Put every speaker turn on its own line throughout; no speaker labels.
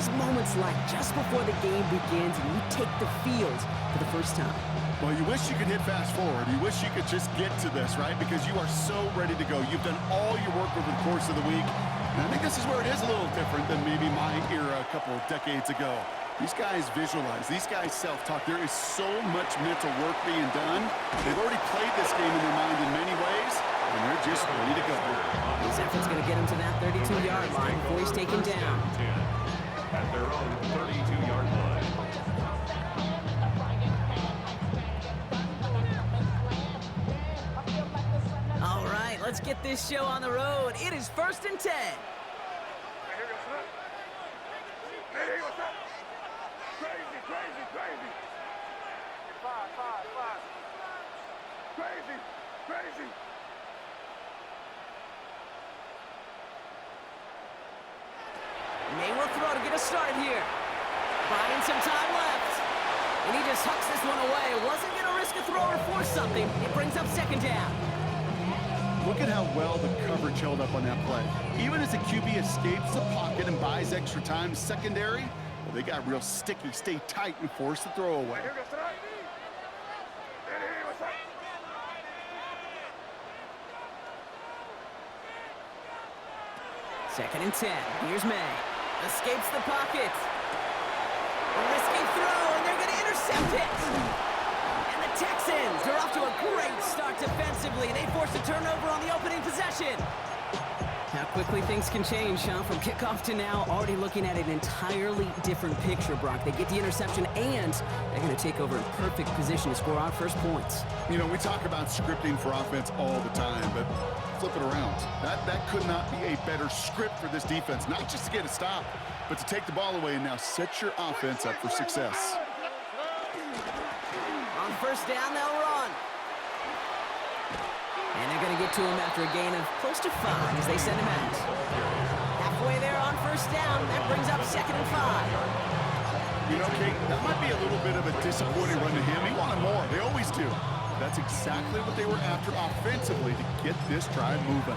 these moments like just before the game begins and you take the field for the first time?
Well, you wish you could hit fast forward. You wish you could just get to this, right? Because you are so ready to go. You've done all your work over the course of the week. And I think this is where it is a little different than maybe my era a couple of decades ago. These guys visualize. These guys self-talk. There is so much mental work being done. They've already played this game in their mind in many ways, and they're just ready to go.
His effort's going to get him to that 32-yard line before he's taken down.
At their own 32-yard line.
All right, let's get this show on the road. It is 1st and 10.
Crazy.
May will throw to get us started here. Buying some time left. And he just hucks this one away. Wasn't going to risk a throw or force something. It brings up 2nd down.
Look at how well the coverage held up on that play. Even as the QB escapes the pocket and buys extra time, secondary, well, they got real sticky, stay tight, and force the throw away.
2nd and 10. Here's May. Escapes the pocket. A risky throw, and they're going to intercept it. And the Texans are off to a great start defensively. They force a turnover on the opening possession. How quickly things can change, huh? From kickoff to now, already looking at an entirely different picture, Brock. They get the interception, and they're going to take over in perfect position to score our first points.
You know, we talk about scripting for offense all the time, but flip it around. That could not be a better script for this defense, not just to get a stop, but to take the ball away and now set your offense up for success.
On 1st down, they'll run. And they're going to get to him after a gain of close to 5 as they send him out. Halfway there on 1st down. That brings up 2nd and 5.
You know, Kate, that might be a little bit of a disappointing run to him. He wanted more. They always do. That's exactly what they were after offensively to get this drive moving.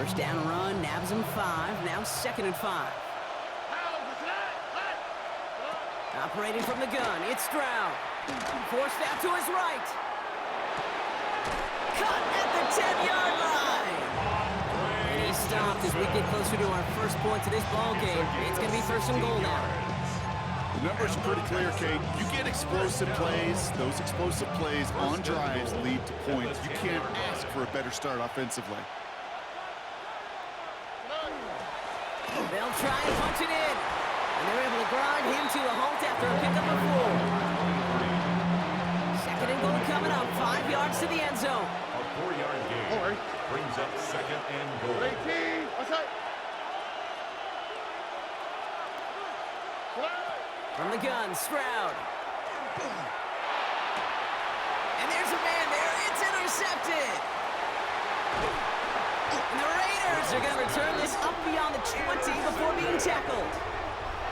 1st down run, nabs him 5. Now 2nd and 5. Operating from the gun, it's Stroud. Forced out to his right. Cut at the 10-yard line. And he's stopped as we get closer to our first point to this ball game. It's going to be 1st and goal now.
The number's pretty clear, Kate. You get explosive plays. Those explosive plays on drives lead to points. You can't ask for a better start offensively.
They'll try and punch it in. And they're able to grind him to a halt after a pickup of 4. 2nd and goal coming up. 5 yards to the end zone.
A 4-yard gain brings up 2nd and goal.
From the gun, Stroud. And there's a man there. It's intercepted. And the Raiders are going to return this up beyond the 20 before being tackled.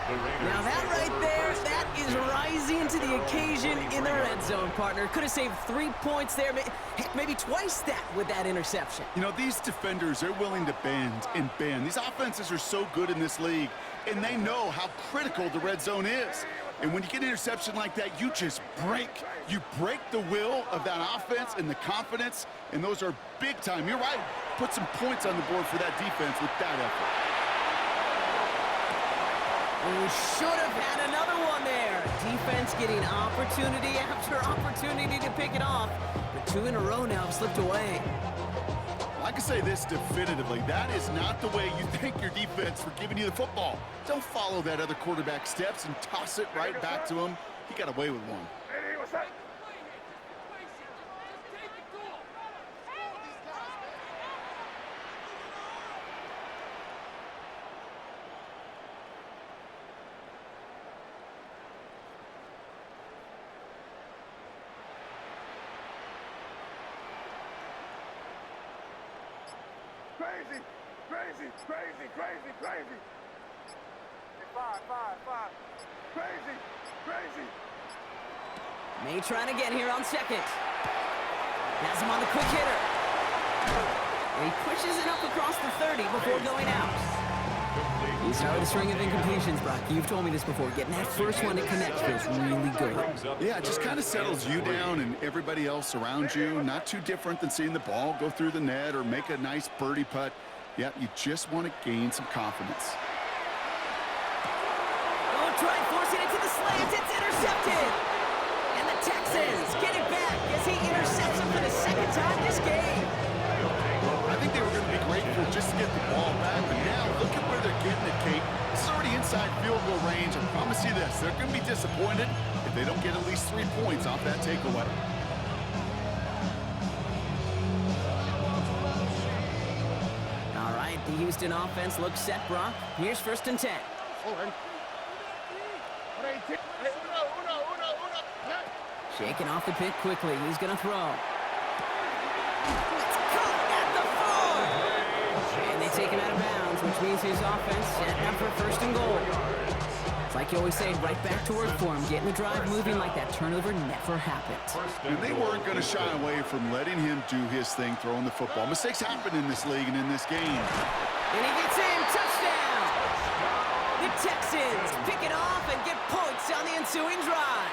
Now that right there, that is rising to the occasion in the red zone, partner. Could have saved 3 points there, heck, maybe twice that with that interception.
You know, these defenders, they're willing to bend and bend. These offenses are so good in this league, and they know how critical the red zone is. And when you get an interception like that, you just break. You break the will of that offense and the confidence, and those are big time. You're right. Put some points on the board for that defense with that effort.
We should have had another one there. Defense getting opportunity after opportunity to pick it off. But 2 in a row now have slipped away.
I can say this definitively. That is not the way you thank your defense for giving you the football. Don't follow that other quarterback steps and toss it right back to him. He got away with one.
Crazy. 5. Crazy.
May trying again here on 2nd. Has him on the quick hitter. And he pushes it up across the 30 before going out. You start with a string of incompletions, Brock. You've told me this before. Getting that first one to connect feels really good.
Yeah, it just kind of settles you down and everybody else around you. Not too different than seeing the ball go through the net or make a nice birdie putt. Yeah, you just want to gain some confidence.
Oh, try forcing it to the slant. It's intercepted. And the Texans get it back as he intercepts him for the second time this game.
I think they were going to be grateful just to get the ball back, but now look at where they're getting it, Kate. This is already inside field goal range. I promise you this, they're going to be disappointed if they don't get at least 3 points off that takeaway.
All right, the Houston offense looks set, Brock. Here's 1st and 10. Shaking off the pick quickly. He's going to throw. It's caught at the 4. And they take him out of bounds, which means his offense setting up for 1st and goal. It's like you always say, right back to work for him, getting the drive moving like that turnover never happened.
And they weren't going to shy away from letting him do his thing, throwing the football. Mistakes happen in this league and in this game.
And he gets in. Touchdown! The Texans pick it off and get points on the ensuing drive.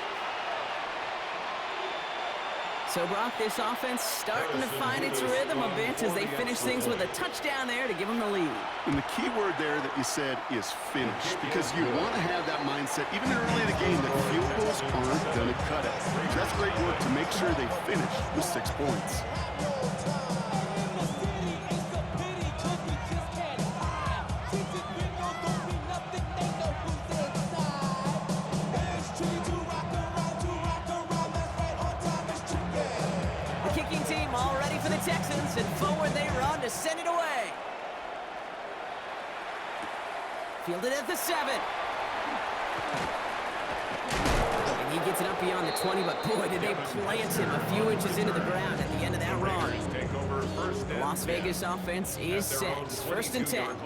So, Brock, this offense starting to find its rhythm a bit as they finish things with a touchdown there to give them the lead.
And the key word there that you said is finish, because you want to have that mindset, even early in the game, that field goals aren't going to cut it. So that's great work to make sure they finish with 6 points.
Texans, and forward they run to send it away. Fielded at the 7. And he gets it up beyond the 20, but boy, did they plant him a few inches into the ground at the end of that run. The Las Vegas offense is set. 1st and 10.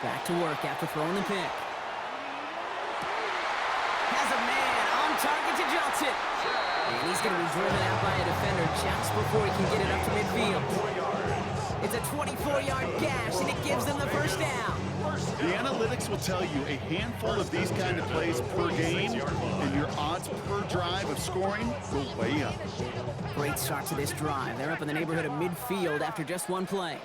Back to work after throwing the pick. Has a man on target to Johnson. And he's going to be driven out by a defender just before he can get it up to midfield. It's a 24-yard gash, and it gives them the 1st down.
The analytics will tell you a handful of these kind of plays per game, and your odds per drive of scoring go way up.
Great start to this drive. They're up in the neighborhood of midfield after just one play.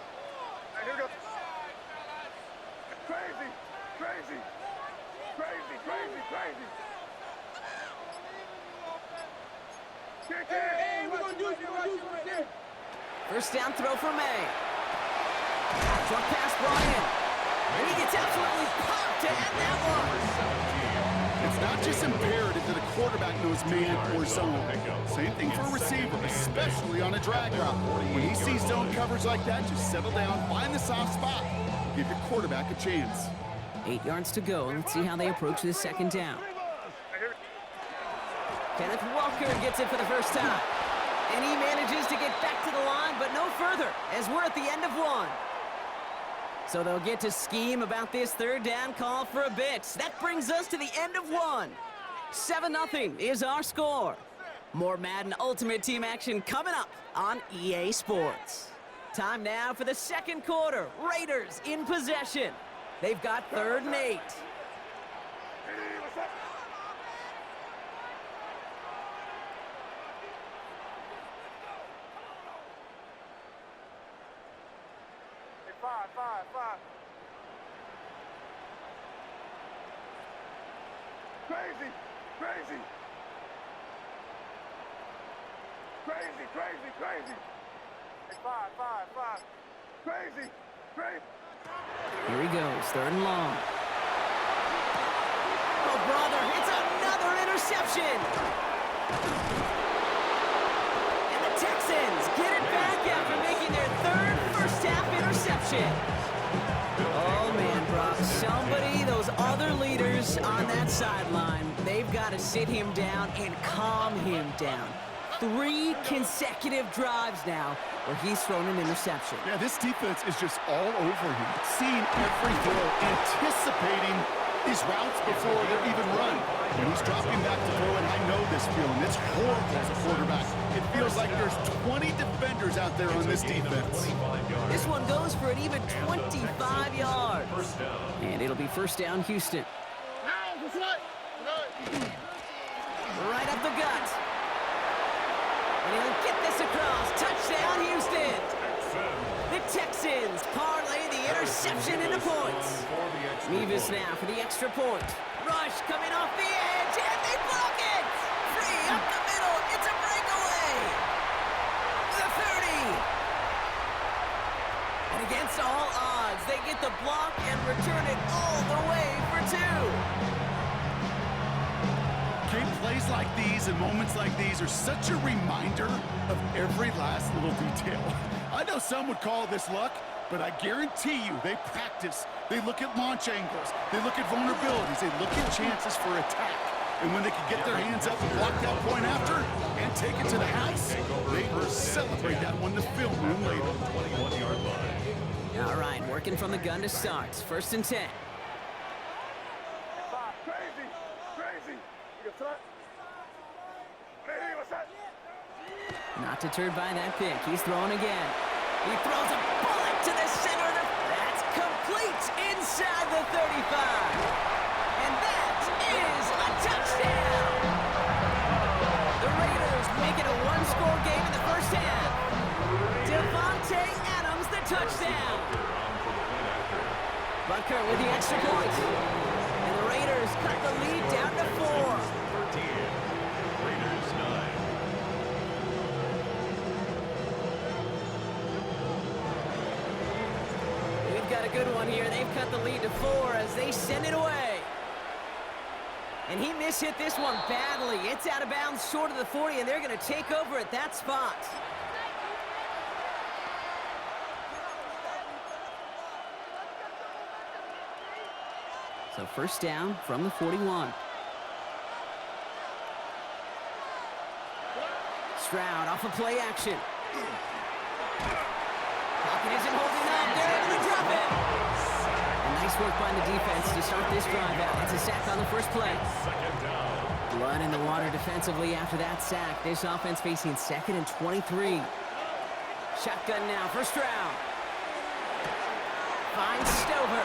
First down throw for May. Short pass Bryant. And he gets absolutely popped to end that one.
It's not just imperative that a quarterback knows man or zone. Same thing for a receiver, especially on a drag route. When he sees zone coverage like that, just settle down, find the soft spot, give your quarterback a chance.
8 yards to go. Let's see how they approach this 2nd down. Kenneth Walker gets it for the first time. And he manages to get back to the line, but no further, as we're at the end of 1. So they'll get to scheme about this 3rd down call for a bit. That brings us to the end of 1. 7-0 is our score. More Madden Ultimate Team action coming up on EA Sports. Time now for the 2nd quarter. Raiders in possession. They've got 3rd and 8.
Five. Crazy. Hey, five. Crazy.
Here he goes, 3rd and long. Oh, brother, it's another interception. And the Texans get it back after making their 3rd first-half interception. Oh, man, Brock, somebody, those other leaders on that sideline, they've got to sit him down and calm him down. 3 consecutive drives now where he's thrown an interception.
Yeah, this defense is just all over him. Seeing every throw, anticipating these routes before they're even run. When he's dropping back to throw it, I know this feeling. It's horrible as a quarterback. It feels like there's 20 defenders out there on this defense.
This one goes for an even 25 yards. And it'll be first down, Houston. Right up the gut. And he'll get this across. Touchdown, Houston. The Texans parlay the interception into points. Mevis now for the extra point. Rush coming off the edge, and they block it. Free up the middle. It's a breakaway. The 30. And against all odds, they get the block and return it all the way for 2.
Plays like these and moments like these are such a reminder of every last little detail. I know some would call this luck, but I guarantee you they practice. They look at launch angles. They look at vulnerabilities. They look at chances for attack. And when they can get their hands up and block that point after and take it to the house, they will celebrate that one in the film room later.
All right, working from the gun to start. First and 10.
Crazy. You can touch. Hey, what's that?
Not deterred by that pick. He's throwing again. He throws a bullet to the center of the... That's complete inside the 35. And that is a touchdown. The Raiders make it a one-score game in the first half. Devontae Adams, the touchdown. Butker with the extra point. And the Raiders cut the lead down to 4.
Raiders 9.
We've got a good one here. They've cut the lead to 4 as they send it away. And he mishit this one badly. It's out of bounds short of the 40, and they're going to take over at that spot. So first down from the 41. Stroud off of play action. Pocket isn't holding up. They're able to drop it. And nice work by the defense to start this drive out. It's a sack on the first play. Blood in the water defensively after that sack. This offense facing 2nd and 23. Shotgun now for Stroud. Finds Stover.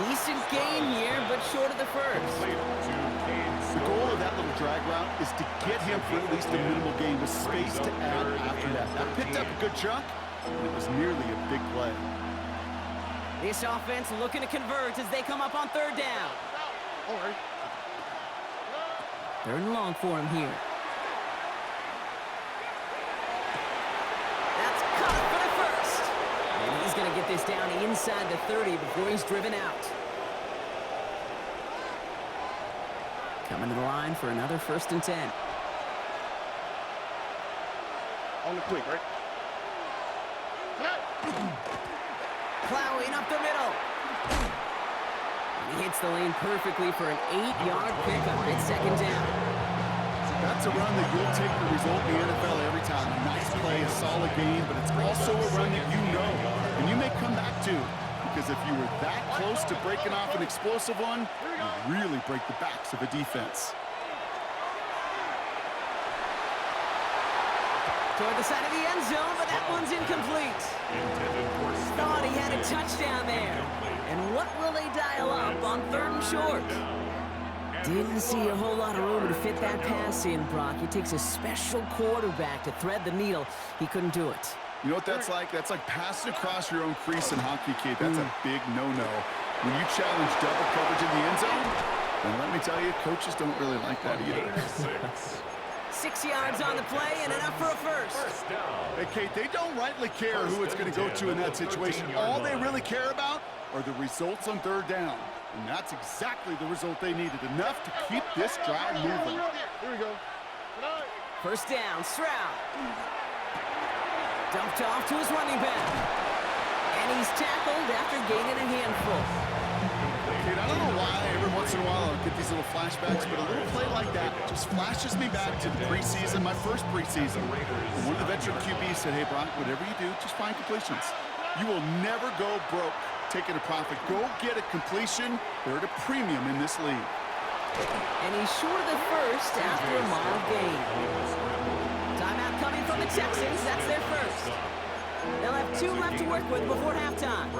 Decent gain here, but short of the first.
The goal of that little drag route is to get him for at least a minimal gain with space to add after that. That picked up a good chunk, and it was nearly a big play.
This offense looking to convert as they come up on 3rd down. Third and long for him here. That's caught for the first. And he's going to get this down inside the 30 before he's driven out. Coming to the line for another 1st and 10.
On the quick, right?
Plowing up the middle. And he hits the lane perfectly for an 8-yard pickup. It's 2nd down.
That's a run that you'll take the result in the NFL every time. A nice play, a solid game, but it's also a run that you know, and you may come back to. Because if you were that close to breaking off an explosive one, you really break the backs of a defense.
Toward the side of the end zone, but that one's incomplete. Thought he had a touchdown there. And what will they dial up on 3rd and short? Didn't see a whole lot of room to fit that pass in, Brock. It takes a special quarterback to thread the needle. He couldn't do it.
You know what that's like? That's like passing across your own crease in hockey, kid. That's a big no-no. When you challenge double coverage in the end zone, and let me tell you, coaches don't really like that either.
6 yards on the play and enough for a first.
Hey, Kate, they don't rightly care who it's going to go to in that situation. All they really care about are the results on 3rd down. And that's exactly the result they needed. Enough to keep this drive moving.
Here we go.
First down, Stroud. Dumped off to his running back. And he's tackled after gaining a handful.
Kate, I don't know why every once in a while I'll get these little flashbacks, but a little play like that just flashes me back to the preseason, my first preseason. One of the veteran QBs said, hey, Brock, whatever you do, just find completions. You will never go broke taking a profit. Go get a completion. They're at a premium in this league.
And he's short of the first after a mild gain. Timeout coming from the Texans. That's their first. They'll have 2 left to work with before halftime.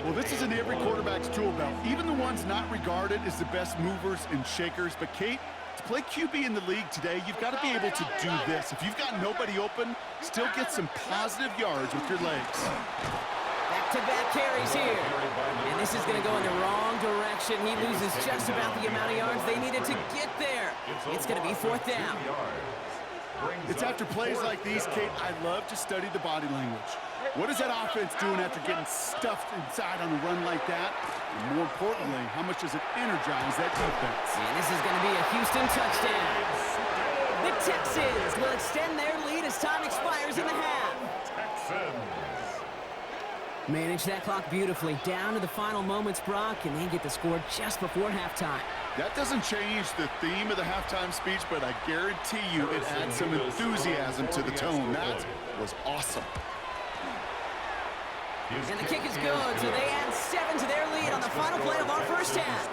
Well, this is in every quarterback's tool belt, even the ones not regarded as the best movers and shakers. But, Kate, to play QB in the league today, you've got to be able to do this. If you've got nobody open, still get some positive yards with your legs.
Back-to-back carries here. And this is going to go in the wrong direction. He loses just about the amount of yards they needed to get there. It's going to be 4th down.
It's after plays like these, Kate, I love to study the body language. What is that offense doing after getting stuffed inside on a run like that? And more importantly, how much does it energize that defense?
And this is going to be a Houston touchdown. The Texans will extend their lead as time expires in the half. Manage that clock beautifully. Down to the final moments, Brock, and they get the score just before halftime.
That doesn't change the theme of the halftime speech, but I guarantee you it adds some enthusiasm to the tone. That was awesome.
And the kick is good, so they add 7 to their lead on the final play of our first half.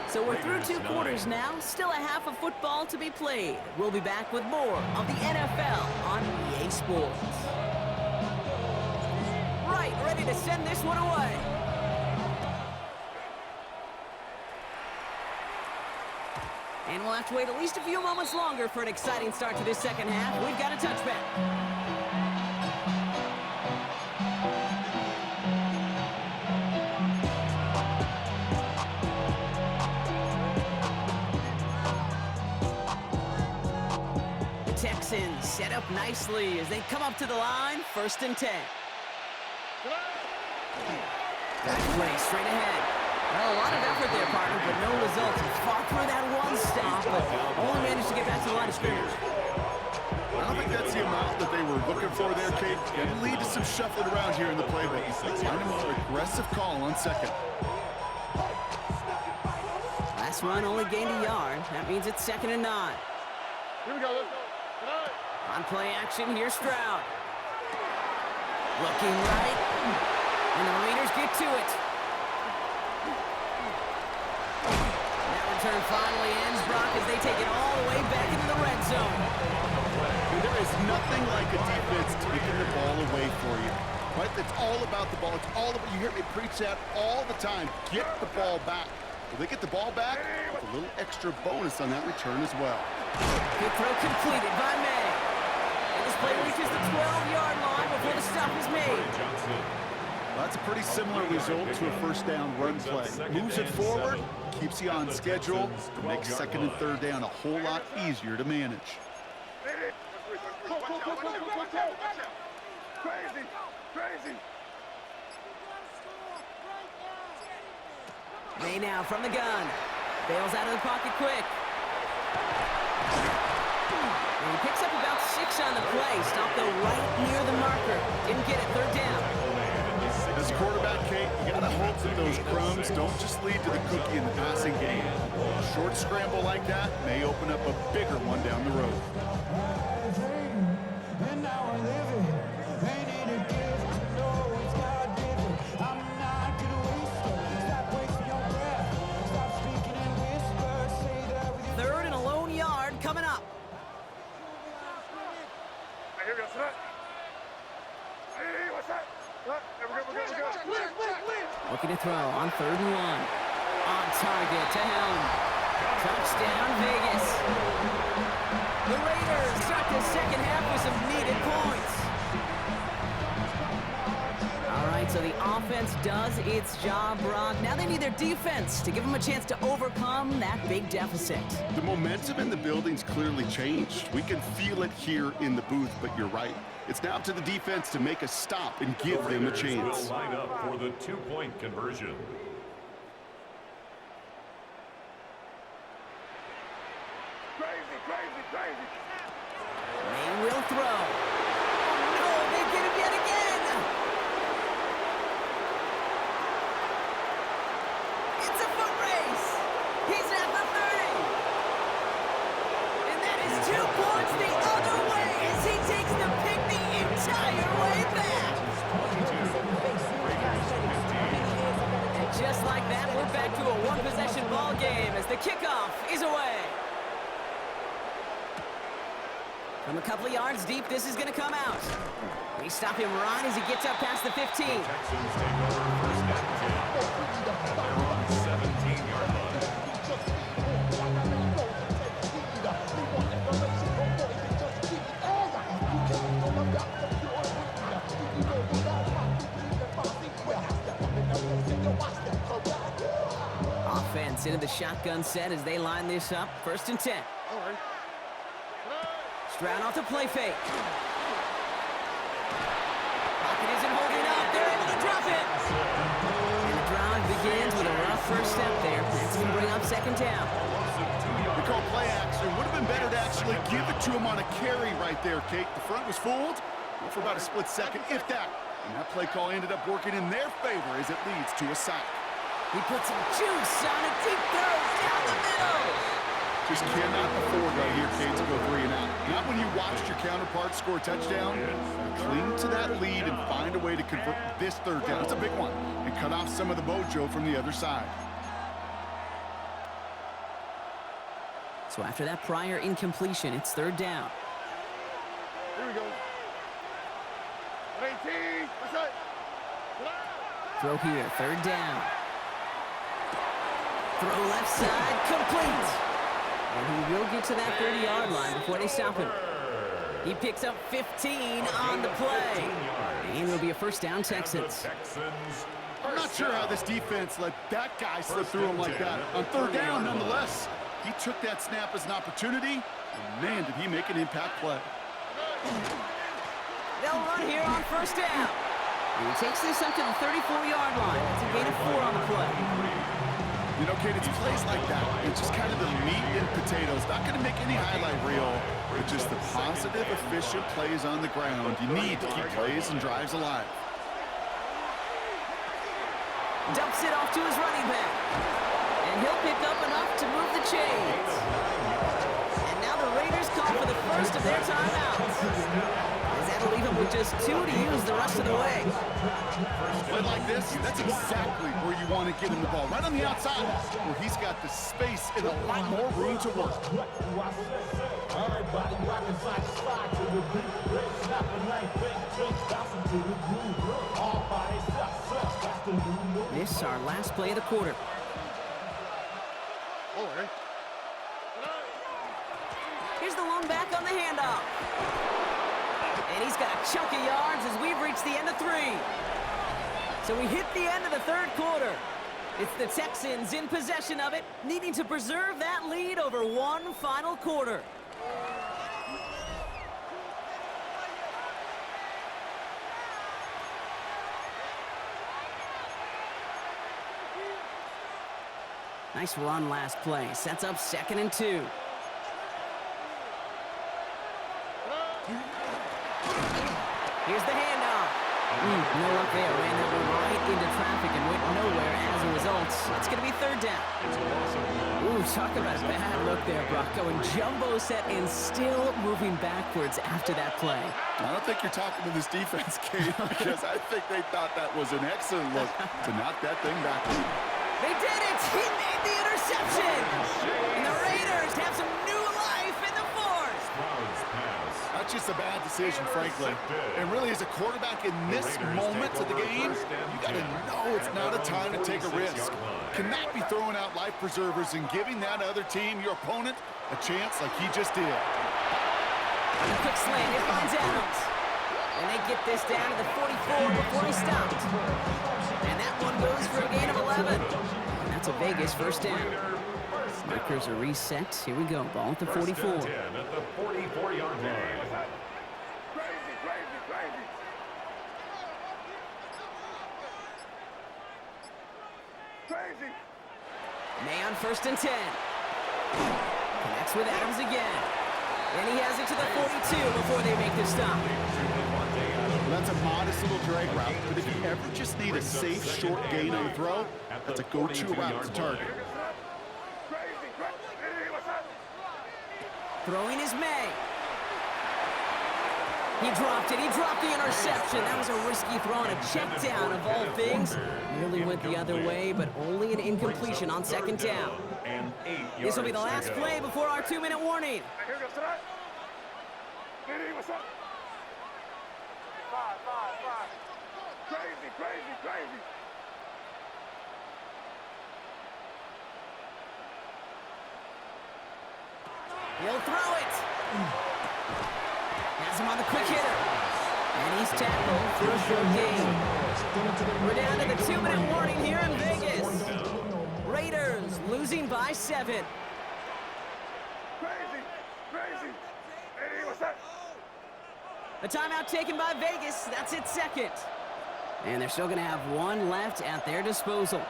So we're through 2 quarters now. Still a half of football to be played. We'll be back with more of the NFL on EA Sports. Right, ready to send this one away. And we'll have to wait at least a few moments longer for an exciting start to this second half. We've got a touchback. The Texans set up nicely as they come up to the line, 1st and 10. That play straight ahead. Well, a lot of effort there, partner, but no results. He fought through that one stop, but only managed to get back to the line of scrimmage.
I don't think that's the amount that they were looking for there, Kate. Going to lead to some shuffling around here in the playbook. Find a more aggressive call on 2nd.
Last run only gained a yard. That means it's 2nd and 9.
Here we go. Let's go.
On play action, here's Stroud. Looking right. And the Raiders get to it. That return finally ends, Brock, as they take it all the way back into the red zone.
And there is nothing like a defense taking the ball away for you. Right? It's all about the ball. It's all about, you hear me preach that all the time. Get the ball back. If they get the ball back, a little extra bonus on that return as well.
Good throw completed by May. And this play reaches the 12-yard line before the stop is made.
That's a pretty similar result to a 1st down run play. Moves it forward, keeps you on schedule, makes 2nd and 3rd down a whole lot easier to manage.
Crazy.
May now from the gun. Bails out of the pocket quick. And he picks up about 6 on the play. Stopped though right near the marker. Didn't get it, 3rd down.
As a quarterback, Kate, you gotta hope that those crumbs don't just lead to the cookie in the passing game. A short scramble like that may open up a bigger one down the road.
Third and a lone yard coming up.
Here we go. Hey, what's that? We're good.
Looking to throw on 3rd and 1. On target to Helm. Touchdown, Vegas. The Raiders start the second half with some needed points. All right, so the offense does its job, Brock. Now they need their defense to give them a chance to overcome that big deficit.
The momentum in the building's clearly changed. We can feel it here in the booth, but you're right. It's now up to the defense to make a stop and give them a chance.
Will line up for the 2-point conversion.
Crazy.
They will throw. Oh, they get him yet again. back to a one-possession ball game as the kickoff is away. From a couple of yards deep, this is going to come out. We stop him right as he gets up past the 15.
Texans take over first and 10. They're on 17-yard line.
Offense into the shotgun set as they line this up. First and 10. Stroud off the play fake. Pocket isn't holding up. They're able to drop it. And the drive begins with a rough first step there. That's going to bring up second down.
They call play action. Would have been better to actually give it to him on a carry right there, Kate. The front was fooled for about a split second, if that. And that play call ended up working in their favor as it leads to a sack.
He puts some juice on a deep throw down the middle.
Just cannot afford right here, Kate, to go 3 and out. Not when you watched your counterpart score a touchdown. Cling to that lead and find a way to convert this third down. It's a big one. And cut off some of the mojo from the other side.
So after that prior incompletion, it's third down.
Here we go. 18. What's that?
Throw here, third down. Throw left side, complete. And he will get to that 30-yard line before they stop him. He picks up 15 on the play. And it'll be a first down, Texans.
I'm not sure how this defense let that guy slip through him like that. On third down, nonetheless, he took that snap as an opportunity. And man, did he make an impact play.
They'll run here on first down. And he takes this up to the 34-yard line. It's a gain of 4 on the play.
You know, Kate, it's plays like that. It's just kind of the meat and potatoes. Not going to make any highlight reel, but just the positive, efficient plays on the ground. You need to keep plays and drives alive.
Dumps it off to his running back. And he'll pick up enough to move the chains. And now the Raiders call for the first of their timeouts. As that'll leave him with just 2 to use the rest of the way.
Play like this, that's exactly where you want to get him the ball. Right on the outside, where he's got the space and a lot more room to work.
This is our last play of the quarter. Here's the lone back on the handoff. And he's got a chunk of yards as we've reached the end of 3. So we hit the end of the third quarter. It's the Texans in possession of it, needing to preserve that lead over one final quarter. Nice run last play. Sets up 2nd and 2. Here's the handoff. No luck there. Ran that one right into traffic and went nowhere as a result. It's going to be third down. Ooh, talk about a bad look there, Brock. Going jumbo set and still moving backwards after that play.
I don't think you're talking to this defense, Kate, because I think they thought that was an excellent look to knock that thing back.
They did it! He made the interception! And the Raiders have some new life in the fourth!
That's just a bad decision, frankly. And really, as a quarterback in this moment of the game, you got to know it's not a time to take a risk. Cannot be throwing out life preservers and giving that other team, your opponent, a chance like he just did.
A quick slant, it finds Adams. And they get this down to the 44 before he stopped. And that one goes for a gain of 11. And that's a Vegas first down. Markers are reset. Here we go. Ball at the 44.
At the 44-yard line.
May on 1st and 10. Connects with Adams again. And he has it to the 42 before they make the stop.
Well, that's a modest little drag route, but if you ever just need a safe, short gain on the throw, that's a go-to route to target.
Throwing is May. He dropped it. He dropped the interception. That was a risky throw and a check down of all things. Nearly went the other way, but only an incompletion on second down. This will be the last play before our 2-minute warning.
Here goes tonight. Diddy, what's up? Five. Crazy.
He'll throw it. Has him on the quick hitter. And he's tackled for a short gain. We're down to the 2-minute warning here in Vegas. Raiders losing by 7.
Crazy. Diddy, what's up?
A timeout taken by Vegas. That's its second. And they're still going to have one left at their disposal.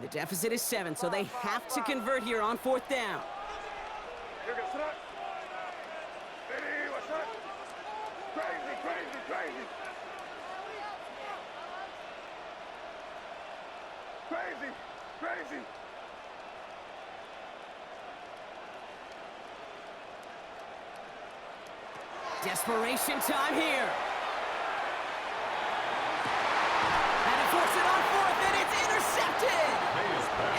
The deficit is 7, so they have to convert here on 4th down.
Here goes tonight. Diddy, what's up? Crazy.
Desperation time here. And it forced it on 4th, and it's intercepted.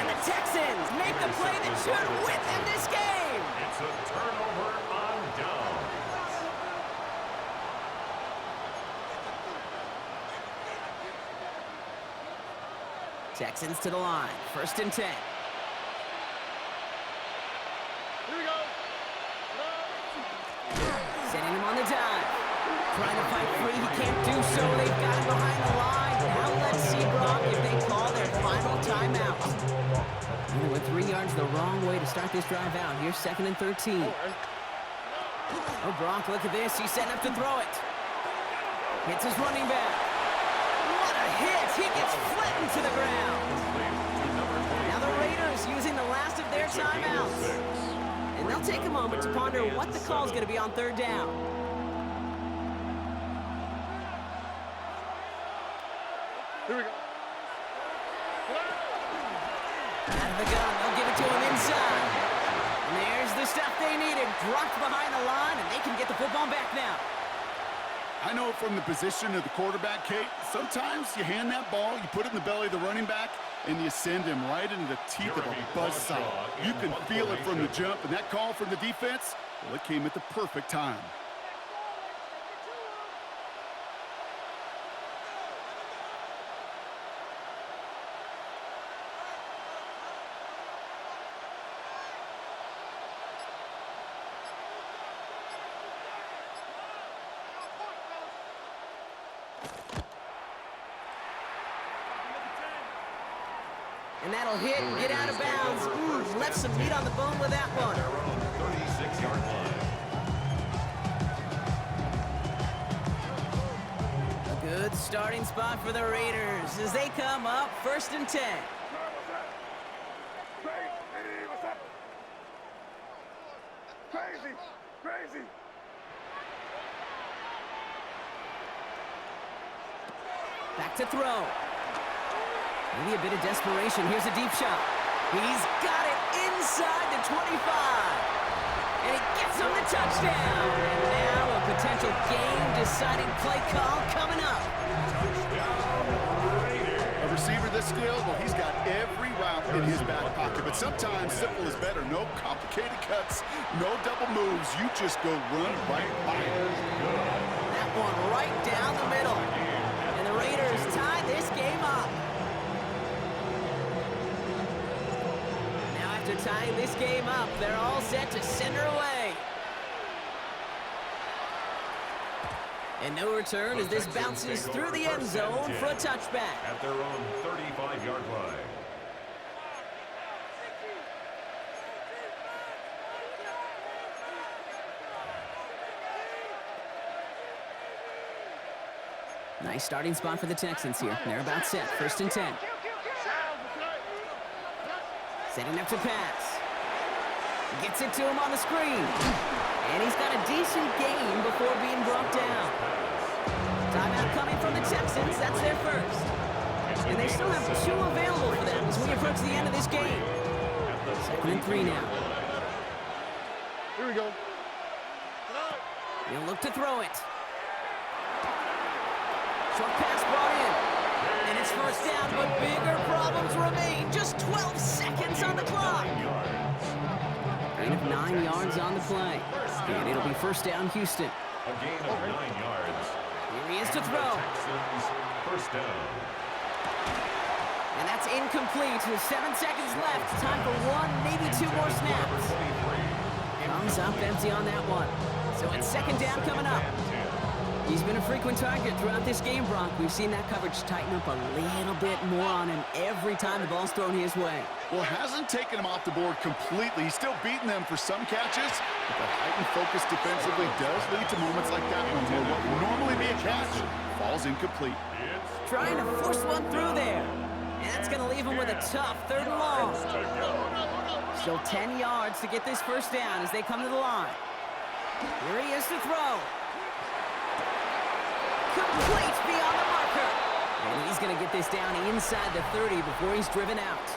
And the Texans make the play that should win them this game.
It's a turnover on downs.
Texans to the line. 1st and 10.
Here we go.
Setting him on the dive. Trying to fight free. He can't do so. They've got him behind the line. Now let's see, Brock, if they call their final timeout. They went 3 yards the wrong way to start this drive out. Here's 2nd and 13. Oh, Brock, look at this. He's setting up to throw it. Hits his running back. What a hit. He gets flattened to the ground. Now the Raiders using the last of their timeouts. And they'll take a moment to ponder what the call is going to be on 3rd down.
Here we go.
Out of the gun, they'll give it to him inside. And there's the stuff they needed. Dropped behind the line, and they can get the football back now.
I know from the position of the quarterback, Kate, sometimes you hand that ball, you put it in the belly of the running back, and you send him right into the teeth of a buzzsaw. You can feel it from the jump, and that call from the defense, well, it came at the perfect time.
And that'll hit and get out of bounds. Left some meat on the bone with that one.
Their own 36-yard line.
A good starting spot for the Raiders as they come up 1st and 10.
Crazy.
Back to throw. Maybe a bit of desperation. Here's a deep shot. He's got it inside the 25. And he gets him the touchdown. And now a potential game-deciding play call coming up.
A receiver this skilled, well, he's got every route in his back pocket. But sometimes simple is better. No complicated cuts, no double moves. You just go run right by it.
That one right down the middle. And the Raiders tie this game up. After tying this game up, they're all set to send her away. And no return as this bounces through the end zone for a touchback.
At their own 35-yard line.
Nice starting spot for the Texans here. They're about set. 1st and 10. Setting up to pass. Gets it to him on the screen. And he's got a decent gain before being brought down. Timeout coming from the Texans. That's their first. And they still have 2 available for them as we approach the end of this game. 2nd and 3 now.
Here we go.
He'll look to throw it. Short pass brought in. And it's first down, but bigger problems remain. Just 12 seconds on the clock. Gain of 9 yards on the play. And it'll be first down, Houston.
A gain of 9 yards.
Here he is to throw.
Texans, first down.
And that's incomplete. With 7 seconds left. Time for one, maybe 2 more snaps. Comes up empty on that one. So it's second down coming up. He's been a frequent target throughout this game, Brock. We've seen that coverage tighten up a little bit more on him every time the ball's thrown his way.
Well, it hasn't taken him off the board completely. He's still beating them for some catches, but the heightened focus defensively does lead to moments like that one where what would normally be a catch falls incomplete.
Trying to force one through there. And that's going to leave him with a tough 3rd and long. Still 10 yards to get this first down as they come to the line. Here he is to throw. Complete beyond the marker. And he's going to get this down inside the 30 before he's driven out.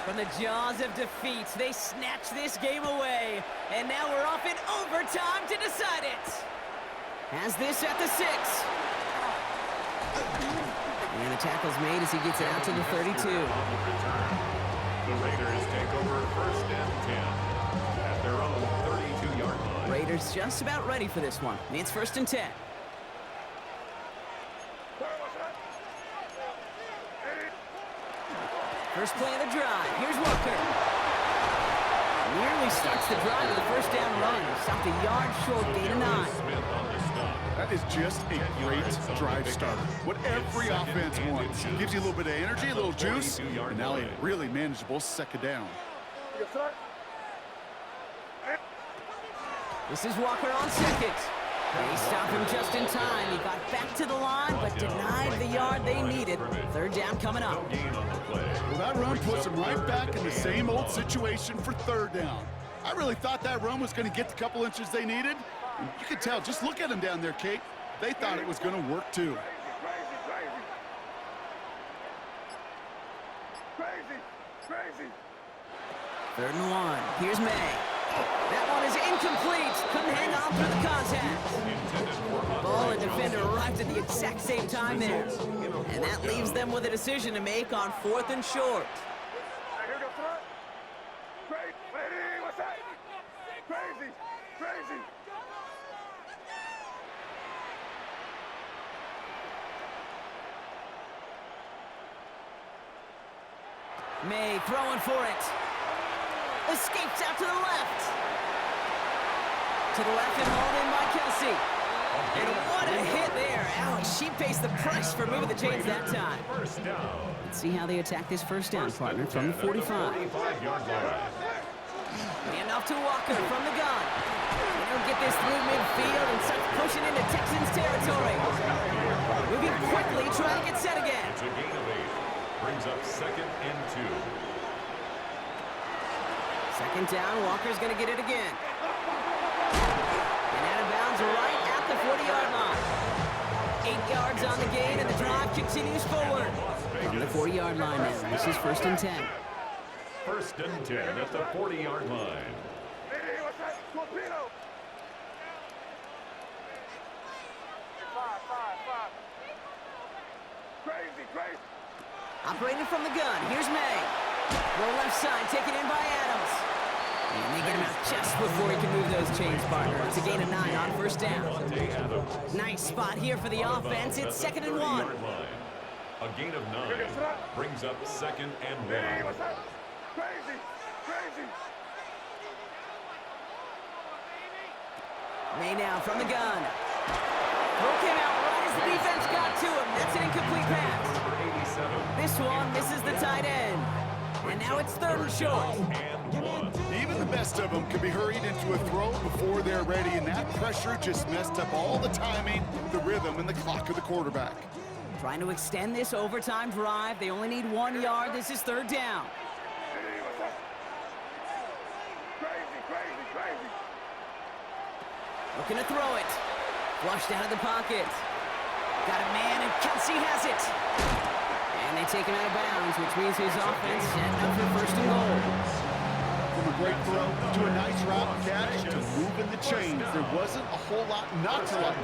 From the jaws of defeat, they snatch this game away. And now we're off in overtime to decide it. Has this at the 6. And the tackle's made as he gets it out to the 32.
The Raiders take over first and 10 at their own 32-yard line.
Raiders just about ready for this one. It's first and 10. First play of the drive. Here's Walker. Nearly starts the drive with a first down run. Stopped a yard short, gain of 9.
That is just a great drive starter. What every offense wants. Gives you a little bit of energy, a little juice, and now a really manageable second down.
This is Walker on second. They stop him just in time. He got back to the line, but denied the yard they needed. 3rd down coming up.
Well, that run puts him right back in the same old situation for 3rd down. I really thought that run was going to get the couple inches they needed. And you could tell, just look at him down there, Kate. They thought it was going to work too.
Crazy.
3rd and 1. Here's May. That one is incomplete. Couldn't hang on through the contact. Ball and defender arrived at the exact same time there. And that leaves them with a decision to make on 4th and short.
What's that? Crazy.
May throwing for it. Escapes out to the left. To the left and hauled in by Kelsey. And what a hit there. Ouch, she pays the price for moving the chains that time.
First down.
Let's see how they attack this first down, partner, from the 45.
45-yard line.
Hand off to Walker from the gun. And he'll get this through midfield and start pushing into Texans territory. Moving quickly, trying to get set again.
It's a gain of 8. Brings up 2nd and 2.
Second down, Walker's going to get it again. And out of bounds right at the 40-yard line. 8 yards on the gain, and the drive continues forward. From the 40-yard line now, this is first and 10.
First and 10 at the 40-yard line.
Hey, what's that? Torpedo. 5. Crazy.
Operating from the gun, here's May. Roll left side, taken in by Adams. And they get him out just before he can move those chains, partner. It's a gain of 9 on first down. Nice spot here for the offense. It's 2nd and 1.
A gain of 9 brings up 2nd and 1.
Hey, what's that? Crazy.
May now from the gun. Throw came out right as the defense got to him. That's an incomplete pass. This one misses the tight end. And now it's 3rd and short.
Even the best of them could be hurried into a throw before they're ready, and that pressure just messed up all the timing, the rhythm, and the clock of the quarterback.
Trying to extend this overtime drive. They only need 1 yard. This is third down. Looking to throw it. Flushed out of the pocket. Got a man, and Kelsey has it. And they take him out of bounds, which means his offense setting up for first and goal.
From a great throw to a nice route catch to moving the chains. There wasn't a whole lot not to like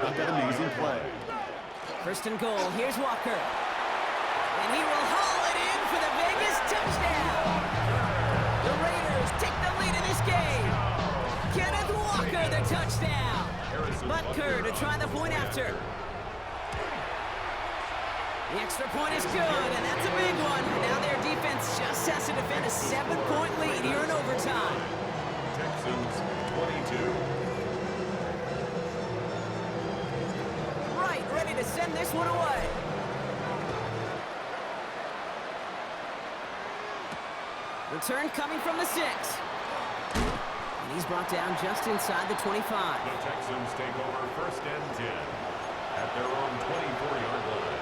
about that amazing play.
First and goal. Here's Walker. And he will haul it in for the Vegas touchdown. The Raiders take the lead in this game. Kenneth Walker, the touchdown. Butker to try the point after. The extra point is good, and that's a big one. Now their defense just has to defend a 7-point lead here in overtime.
Texans 22.
Right, ready to send this one away. Return coming from the 6. And he's brought down just inside the 25.
The Texans take over first and 10 at their own 24-yard line.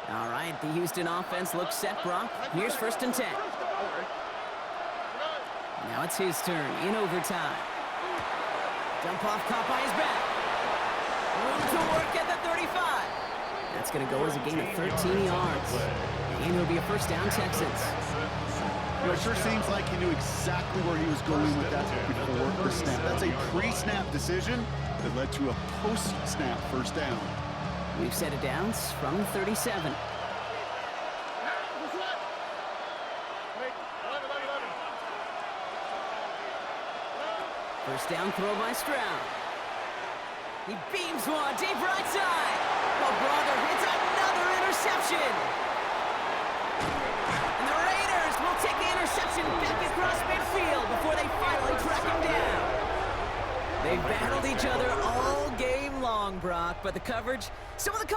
All right, the Houston offense looks set, Brock. Here's first and 10. Now it's his turn in overtime. Dump off caught by his back. Room to work at the 35. That's going to go as a gain of 13 yards. And it'll be a first down, Texans.
You know, it sure seems like he knew exactly where he was going with that before the snap. That's a pre-snap decision that led to a post-snap first down.
We've set it down from 37. First down throw by Stroud. He beams one deep right side. Oh, brother, it's another interception. And the Raiders will take the interception back across midfield before they finally track him down. They've battled each other all game long, Brock, but the coverage, some of the couple